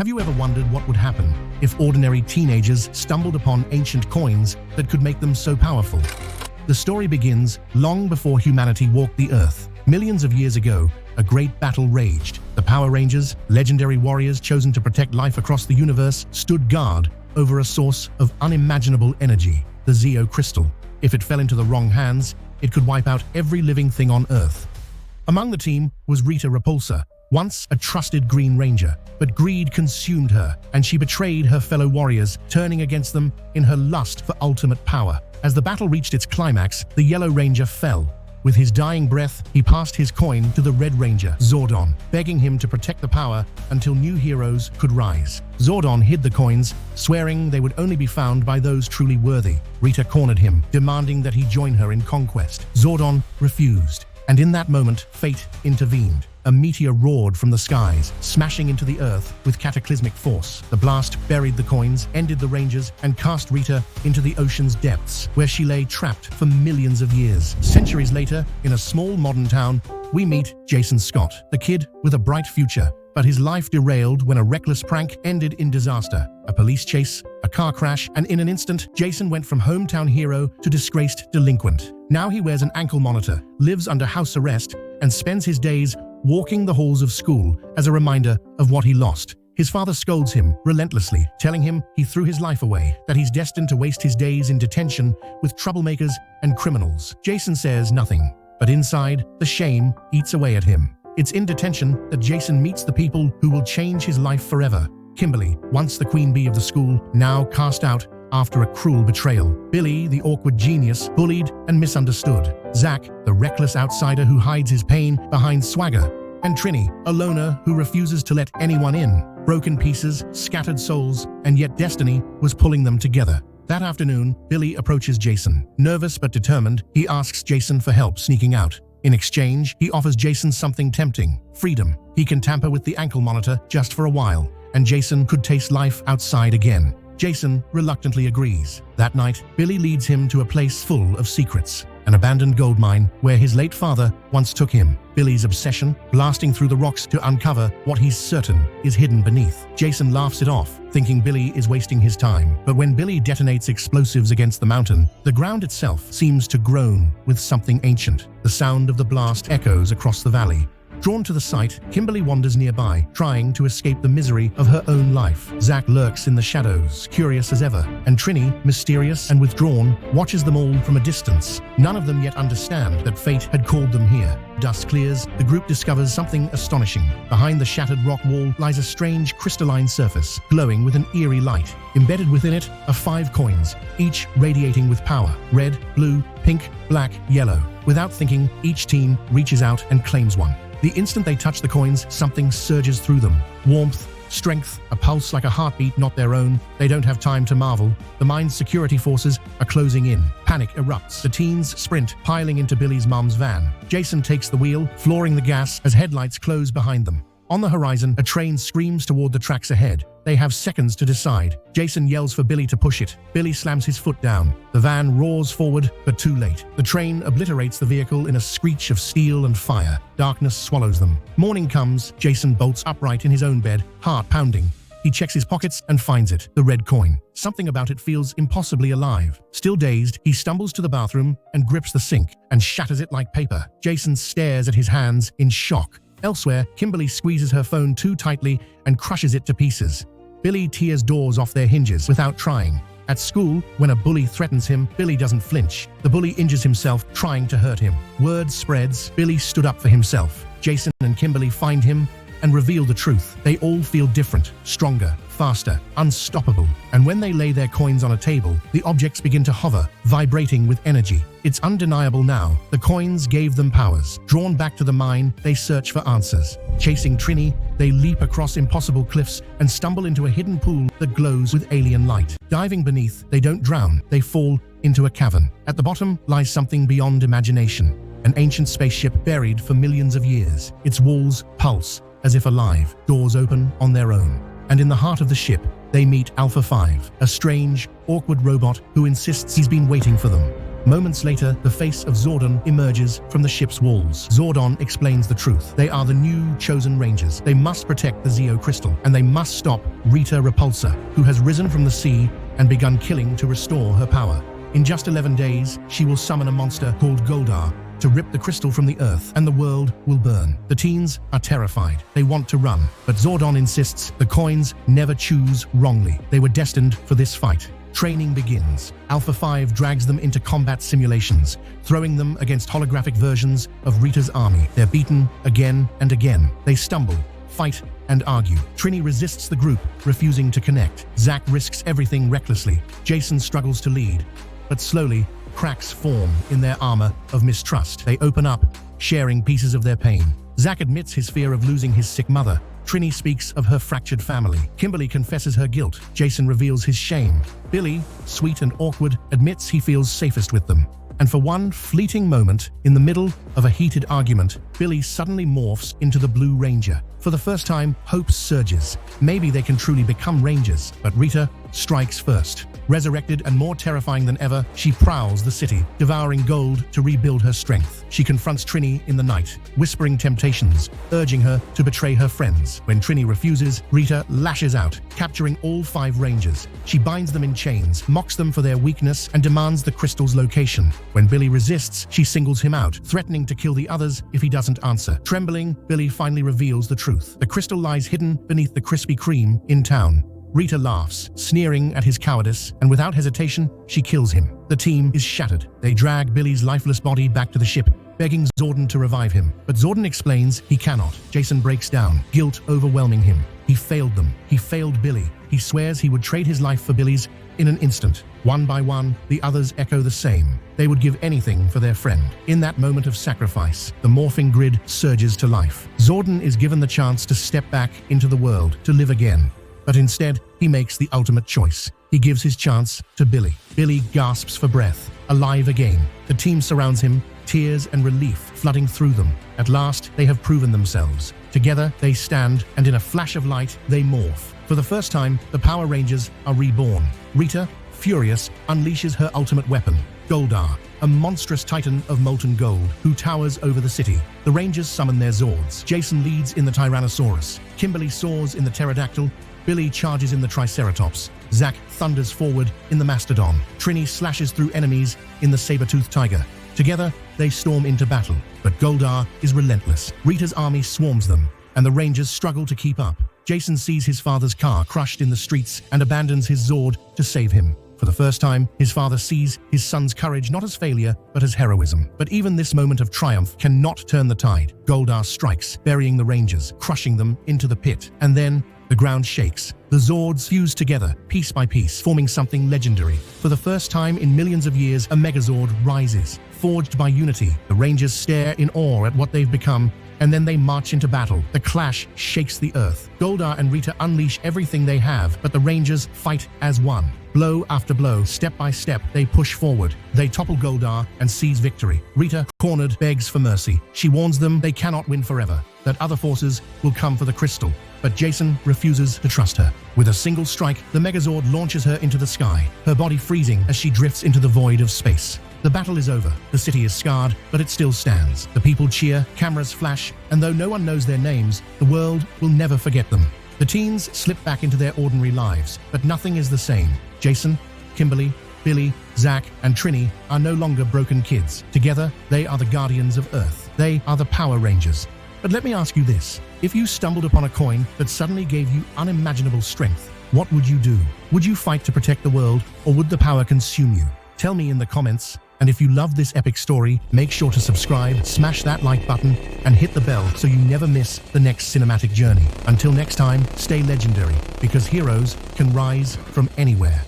Have you ever wondered what would happen if ordinary teenagers stumbled upon ancient coins that could make them so powerful? The story begins long before humanity walked the earth. Millions of years ago, a great battle raged. The Power Rangers, legendary warriors chosen to protect life across the universe, stood guard over a source of unimaginable energy, the Zeo crystal. If it fell into the wrong hands, it could wipe out every living thing on Earth. Among the team was Rita Repulsa, once a trusted Green Ranger, but greed consumed her, and she betrayed her fellow warriors, turning against them in her lust for ultimate power. As the battle reached its climax, the Yellow Ranger fell. With his dying breath, he passed his coin to the Red Ranger, Zordon, begging him to protect the power until new heroes could rise. Zordon hid the coins, swearing they would only be found by those truly worthy. Rita cornered him, demanding that he join her in conquest. Zordon refused, and in that moment, fate intervened. A meteor roared from the skies, smashing into the earth with cataclysmic force. The blast buried the coins, ended the Rangers, and cast Rita into the ocean's depths, where she lay trapped for millions of years. Centuries later, in a small modern town, we meet Jason Scott, the kid with a bright future. But his life derailed when a reckless prank ended in disaster. A police chase, a car crash, and in an instant, Jason went from hometown hero to disgraced delinquent. Now he wears an ankle monitor, lives under house arrest, and spends his days walking the halls of school as a reminder of what he lost. His father scolds him relentlessly, telling him he threw his life away, that he's destined to waste his days in detention with troublemakers and criminals. Jason says nothing, but inside, the shame eats away at him. It's in detention that Jason meets the people who will change his life forever. Kimberly, once the queen bee of the school, now cast out after a cruel betrayal. Billy, the awkward genius, bullied and misunderstood. Zach, the reckless outsider who hides his pain behind swagger. And Trini, a loner who refuses to let anyone in. Broken pieces, scattered souls, and yet destiny was pulling them together. That afternoon, Billy approaches Jason. Nervous but determined, he asks Jason for help sneaking out. In exchange, he offers Jason something tempting: freedom. He can tamper with the ankle monitor just for a while, and Jason could taste life outside again. Jason reluctantly agrees. That night, Billy leads him to a place full of secrets, an abandoned gold mine where his late father once took him. Billy's obsession, blasting through the rocks to uncover what he's certain is hidden beneath. Jason laughs it off, thinking Billy is wasting his time. But when Billy detonates explosives against the mountain, the ground itself seems to groan with something ancient. The sound of the blast echoes across the valley. Drawn to the site, Kimberly wanders nearby, trying to escape the misery of her own life. Zach lurks in the shadows, curious as ever, and Trini, mysterious and withdrawn, watches them all from a distance. None of them yet understand that fate had called them here. Dust clears, the group discovers something astonishing. Behind the shattered rock wall lies a strange crystalline surface, glowing with an eerie light. Embedded within it are 5 coins, each radiating with power: red, blue, pink, black, yellow. Without thinking, each team reaches out and claims one. The instant they touch the coins, something surges through them. Warmth, strength, a pulse like a heartbeat not their own. They don't have time to marvel. The mine's security forces are closing in. Panic erupts. The teens sprint, piling into Billy's mom's van. Jason takes the wheel, flooring the gas as headlights close behind them. On the horizon, a train screams toward the tracks ahead. They have seconds to decide. Jason yells for Billy to push it. Billy slams his foot down. The van roars forward, but too late. The train obliterates the vehicle in a screech of steel and fire. Darkness swallows them. Morning comes. Jason bolts upright in his own bed, heart pounding. He checks his pockets and finds it, the red coin. Something about it feels impossibly alive. Still dazed, he stumbles to the bathroom and grips the sink and shatters it like paper. Jason stares at his hands in shock. Elsewhere, Kimberly squeezes her phone too tightly and crushes it to pieces. Billy tears doors off their hinges without trying. At school, when a bully threatens him, Billy doesn't flinch. The bully injures himself trying to hurt him. Word spreads, Billy stood up for himself. Jason and Kimberly find him and reveal the truth. They all feel different, stronger, faster, unstoppable. And when they lay their coins on a table, the objects begin to hover, vibrating with energy. It's undeniable now. The coins gave them powers. Drawn back to the mine, they search for answers. Chasing Trini, they leap across impossible cliffs and stumble into a hidden pool that glows with alien light. Diving beneath, they don't drown. They fall into a cavern. At the bottom lies something beyond imagination. An ancient spaceship buried for millions of years. Its walls pulse as if alive. Doors open on their own. And in the heart of the ship, they meet Alpha 5, a strange, awkward robot who insists he's been waiting for them. Moments later, the face of Zordon emerges from the ship's walls. Zordon explains the truth. They are the new chosen rangers. They must protect the Zeo crystal, and they must stop Rita Repulsa, who has risen from the sea and begun killing to restore her power. In just 11 days, she will summon a monster called Goldar to rip the crystal from the earth, and the world will burn. The teens are terrified. They want to run, but Zordon insists the coins never choose wrongly. They were destined for this fight. Training begins. Alpha 5 drags them into combat simulations, throwing them against holographic versions of Rita's army. They're beaten again and again. They stumble, fight, and argue. Trini resists the group, refusing to connect. Zack risks everything recklessly. Jason struggles to lead, but slowly, cracks form in their armor of mistrust. They open up, sharing pieces of their pain. Zack admits his fear of losing his sick mother. Trini speaks of her fractured family. Kimberly confesses her guilt. Jason reveals his shame. Billy, sweet and awkward, admits he feels safest with them. And for one fleeting moment, in the middle of a heated argument, Billy suddenly morphs into the Blue Ranger. For the first time, hope surges. Maybe they can truly become Rangers, but Rita strikes first. Resurrected and more terrifying than ever, she prowls the city, devouring gold to rebuild her strength. She confronts Trini in the night, whispering temptations, urging her to betray her friends. When Trini refuses, Rita lashes out, capturing all 5 Rangers. She binds them in chains, mocks them for their weakness, and demands the crystal's location. When Billy resists, she singles him out, threatening to kill the others if he doesn't answer. Trembling, Billy finally reveals the truth. The crystal lies hidden beneath the Krispy Kreme in town. Rita laughs, sneering at his cowardice, and without hesitation, she kills him. The team is shattered. They drag Billy's lifeless body back to the ship, begging Zordon to revive him. But Zordon explains he cannot. Jason breaks down, guilt overwhelming him. He failed them. He failed Billy. He swears he would trade his life for Billy's in an instant. One by one, the others echo the same. They would give anything for their friend. In that moment of sacrifice, the morphing grid surges to life. Zordon is given the chance to step back into the world, to live again. But instead, he makes the ultimate choice. He gives his chance to Billy. Billy gasps for breath, alive again. The team surrounds him, tears and relief flooding through them. At last, they have proven themselves. Together, they stand, and in a flash of light, they morph. For the first time, the Power Rangers are reborn. Rita, furious, unleashes her ultimate weapon, Goldar, a monstrous titan of molten gold who towers over the city. The Rangers summon their Zords. Jason leads in the Tyrannosaurus. Kimberly soars in the Pterodactyl. Billy charges in the Triceratops. Zack thunders forward in the Mastodon. Trini slashes through enemies in the saber-toothed tiger. Together, they storm into battle, but Goldar is relentless. Rita's army swarms them, and the Rangers struggle to keep up. Jason sees his father's car crushed in the streets and abandons his Zord to save him. For the first time, his father sees his son's courage not as failure, but as heroism. But even this moment of triumph cannot turn the tide. Goldar strikes, burying the Rangers, crushing them into the pit. And then, the ground shakes. The Zords fuse together, piece by piece, forming something legendary. For the first time in millions of years, a Megazord rises. Forged by unity, the Rangers stare in awe at what they've become, and then they march into battle. The clash shakes the earth. Goldar and Rita unleash everything they have, but the Rangers fight as one. Blow after blow, step by step, they push forward. They topple Goldar and seize victory. Rita, cornered, begs for mercy. She warns them they cannot win forever, that other forces will come for the crystal. But Jason refuses to trust her. With a single strike, the Megazord launches her into the sky, her body freezing as she drifts into the void of space. The battle is over. The city is scarred, but it still stands. The people cheer, cameras flash, and though no one knows their names, the world will never forget them. The teens slip back into their ordinary lives, but nothing is the same. Jason, Kimberly, Billy, Zack, and Trini are no longer broken kids. Together, they are the guardians of Earth. They are the Power Rangers. But let me ask you this. If you stumbled upon a coin that suddenly gave you unimaginable strength, what would you do? Would you fight to protect the world, or would the power consume you? Tell me in the comments. And if you love this epic story, make sure to subscribe, smash that like button, and hit the bell so you never miss the next cinematic journey. Until next time, stay legendary, because heroes can rise from anywhere.